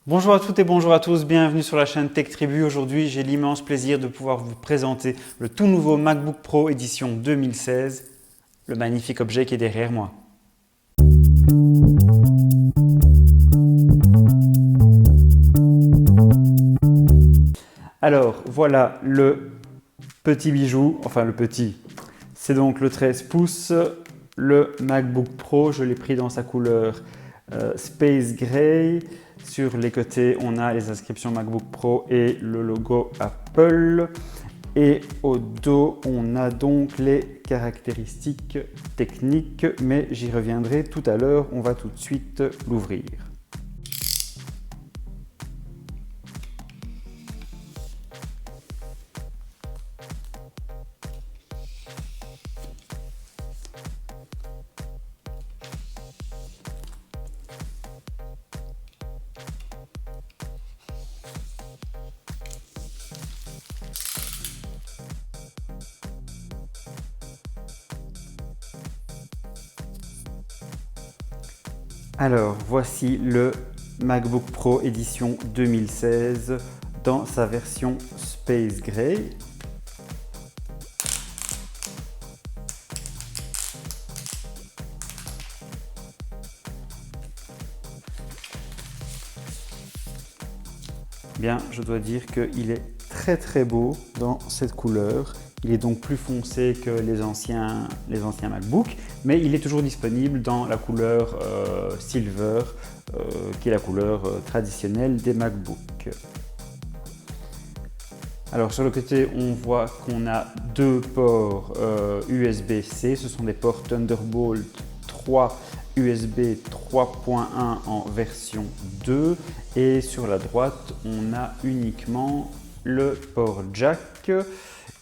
Bonjour à toutes et bonjour à tous, bienvenue sur la chaîne Tech Tribu. Aujourd'hui, j'ai l'immense plaisir de pouvoir vous présenter le tout nouveau MacBook Pro édition 2016, le magnifique objet qui est derrière moi. Alors, voilà le petit bijou, enfin le petit, c'est donc le 13 pouces, le MacBook Pro. Je l'ai pris dans sa couleur Space Gray. Sur les côtés, on a les inscriptions MacBook Pro et le logo Apple. Et au dos, on a donc les caractéristiques techniques, mais j'y reviendrai tout à l'heure. On va tout de suite l'ouvrir. Alors, voici le MacBook Pro édition 2016 dans sa version Space Gray. Bien, je dois dire qu'il est très beau dans cette couleur. Il est donc plus foncé que les anciens MacBook, mais il est toujours disponible dans la couleur Silver, qui est la couleur traditionnelle des MacBook. Alors sur le côté, on voit qu'on a deux ports USB-C, ce sont des ports Thunderbolt 3 USB 3.1 en version 2, et sur la droite, on a uniquement le port jack.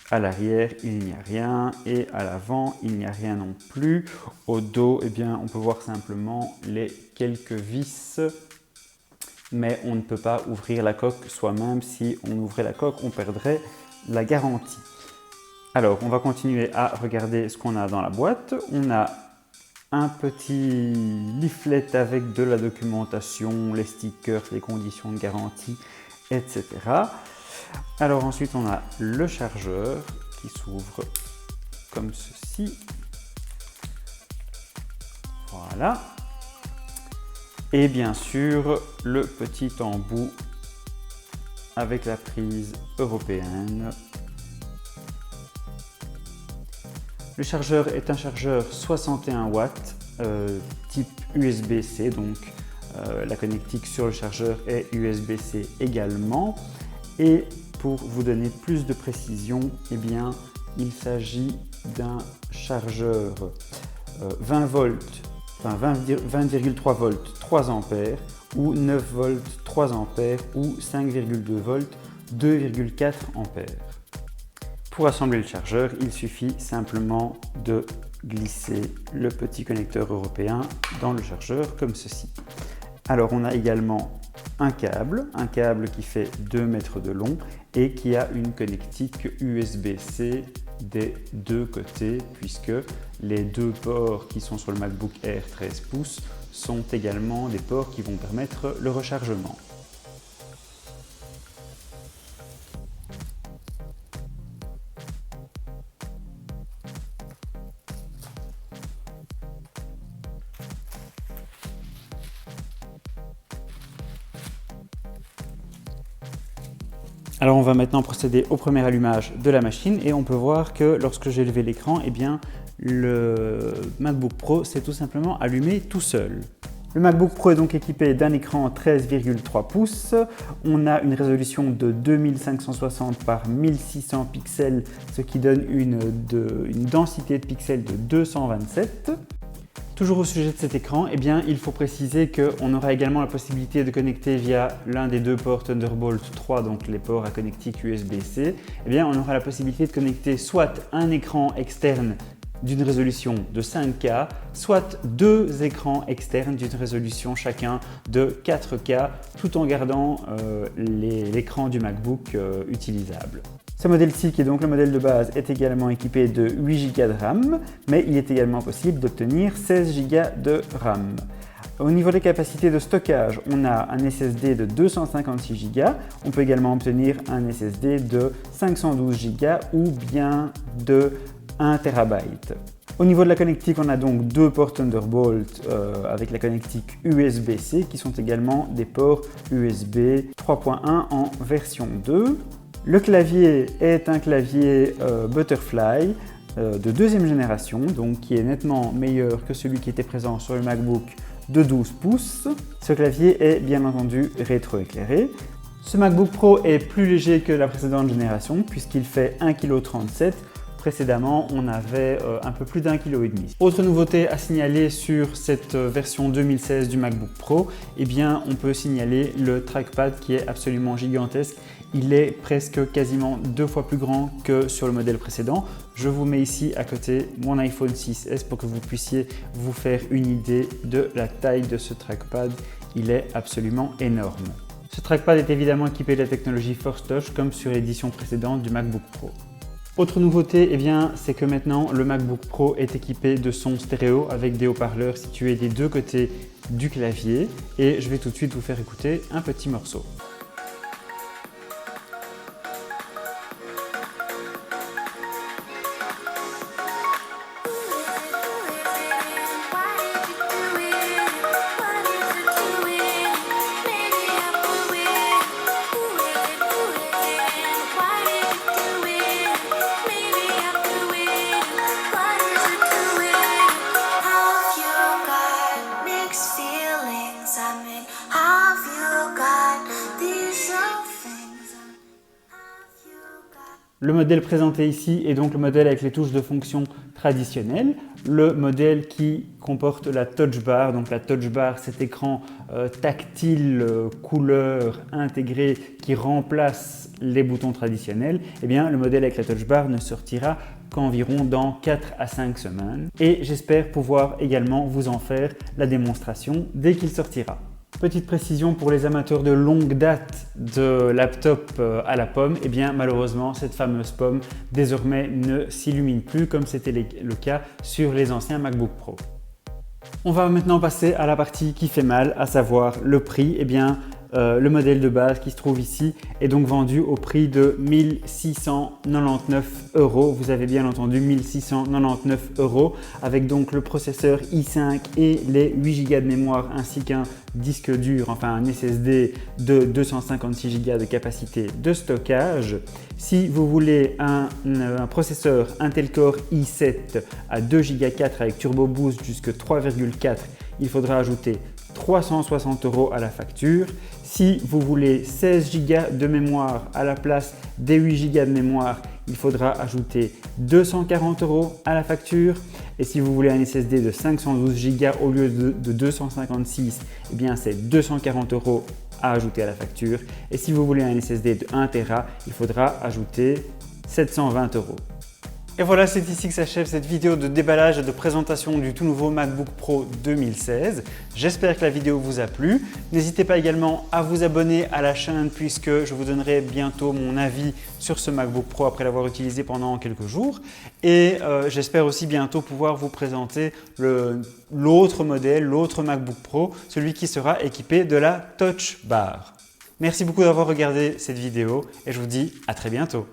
À l'arrière, il n'y a rien, et à l'avant, il n'y a rien non plus. Au dos, eh bien, on peut voir simplement les quelques vis, mais on ne peut pas ouvrir la coque soi-même. Si on ouvrait la coque, on perdrait la garantie. Alors, on va continuer à regarder ce qu'on a dans la boîte. On a un petit leaflet avec de la documentation, les stickers, les conditions de garantie, etc. Alors ensuite, on a le chargeur qui s'ouvre comme ceci. Voilà. Et bien sûr, le petit embout avec la prise européenne. Le chargeur est un chargeur 61 watts, type USB-C, donc la connectique sur le chargeur est USB-C également. Et pour vous donner plus de précision, eh bien, il s'agit d'un chargeur 20 volts, enfin 20,3 volts 3 ampères, ou 9 volts 3 ampères, ou 5,2 volts 2,4 ampères. Pour assembler le chargeur, il suffit simplement de glisser le petit connecteur européen dans le chargeur comme ceci. Alors on a également un câble qui fait 2 mètres de long et qui a une connectique USB-C des deux côtés, puisque les deux ports qui sont sur le MacBook Air 13 pouces sont également des ports qui vont permettre le rechargement. Alors on va maintenant procéder au premier allumage de la machine, et on peut voir que lorsque j'ai levé l'écran, eh bien, le MacBook Pro s'est tout simplement allumé tout seul. Le MacBook Pro est donc équipé d'un écran 13,3 pouces. On a une résolution de 2560 par 1600 pixels, ce qui donne une densité de pixels de 227. Toujours au sujet de cet écran, eh bien, il faut préciser qu'on aura également la possibilité de connecter via l'un des deux ports Thunderbolt 3, donc les ports à connectique USB-C, eh bien, on aura la possibilité de connecter soit un écran externe d'une résolution de 5K, soit deux écrans externes d'une résolution chacun de 4K, tout en gardant l'écran du MacBook utilisable. Ce modèle-ci, qui est donc le modèle de base, est également équipé de 8 Go de RAM, mais il est également possible d'obtenir 16 Go de RAM. Au niveau des capacités de stockage, on a un SSD de 256 Go. On peut également obtenir un SSD de 512 Go ou bien de 1 TB. Au niveau de la connectique, on a donc deux ports Thunderbolt avec la connectique USB-C qui sont également des ports USB 3.1 en version 2. Le clavier est un clavier Butterfly de deuxième génération, donc qui est nettement meilleur que celui qui était présent sur le MacBook de 12 pouces. Ce clavier est bien entendu rétroéclairé. Ce MacBook Pro est plus léger que la précédente génération puisqu'il fait 1,37 kg. Précédemment, on avait un peu plus d'1,5 kg. Autre nouveauté à signaler sur cette version 2016 du MacBook Pro, eh bien, on peut signaler le trackpad qui est absolument gigantesque. Il est presque quasiment 2 fois plus grand que sur le modèle précédent. Je vous mets ici à côté mon iPhone 6S pour que vous puissiez vous faire une idée de la taille de ce trackpad. Il est absolument énorme. Ce trackpad est évidemment équipé de la technologie Force Touch comme sur l'édition précédente du MacBook Pro. Autre nouveauté, eh bien, c'est que maintenant le MacBook Pro est équipé de son stéréo avec des haut-parleurs situés des deux côtés du clavier et je vais tout de suite vous faire écouter un petit morceau. Le modèle présenté ici est donc le modèle avec les touches de fonction traditionnelles, le modèle qui comporte la Touch Bar. Donc la Touch Bar, cet écran tactile couleur intégré qui remplace les boutons traditionnels. Eh bien, le modèle avec la Touch Bar ne sortira qu'environ dans 4 à 5 semaines et j'espère pouvoir également vous en faire la démonstration dès qu'il sortira. Petite précision pour les amateurs de longue date de laptop à la pomme, eh bien malheureusement cette fameuse pomme désormais ne s'illumine plus comme c'était le cas sur les anciens MacBook Pro. On va maintenant passer à la partie qui fait mal, à savoir le prix. Eh bien, le modèle de base qui se trouve ici est donc vendu au prix de 1 699 €. Vous avez bien entendu 1 699 € avec donc le processeur i5 et les 8 Go de mémoire ainsi qu'un disque dur, enfin un SSD de 256 Go de capacité de stockage. Si vous voulez un processeur Intel Core i7 à 2 Go 4 avec Turbo Boost jusqu'à 3,4, il faudra ajouter 360 € à la facture. Si vous voulez 16 Go de mémoire à la place des 8 Go de mémoire, il faudra ajouter 240 € à la facture. Et si vous voulez un SSD de 512 Go au lieu de 256, eh bien c'est 240 € à ajouter à la facture. Et si vous voulez un SSD de 1 Tera, il faudra ajouter 720 €. Et voilà, c'est ici que s'achève cette vidéo de déballage et de présentation du tout nouveau MacBook Pro 2016. J'espère que la vidéo vous a plu. N'hésitez pas également à vous abonner à la chaîne puisque je vous donnerai bientôt mon avis sur ce MacBook Pro après l'avoir utilisé pendant quelques jours. Et j'espère aussi bientôt pouvoir vous présenter l'autre modèle, l'autre MacBook Pro, celui qui sera équipé de la Touch Bar. Merci beaucoup d'avoir regardé cette vidéo et je vous dis à très bientôt.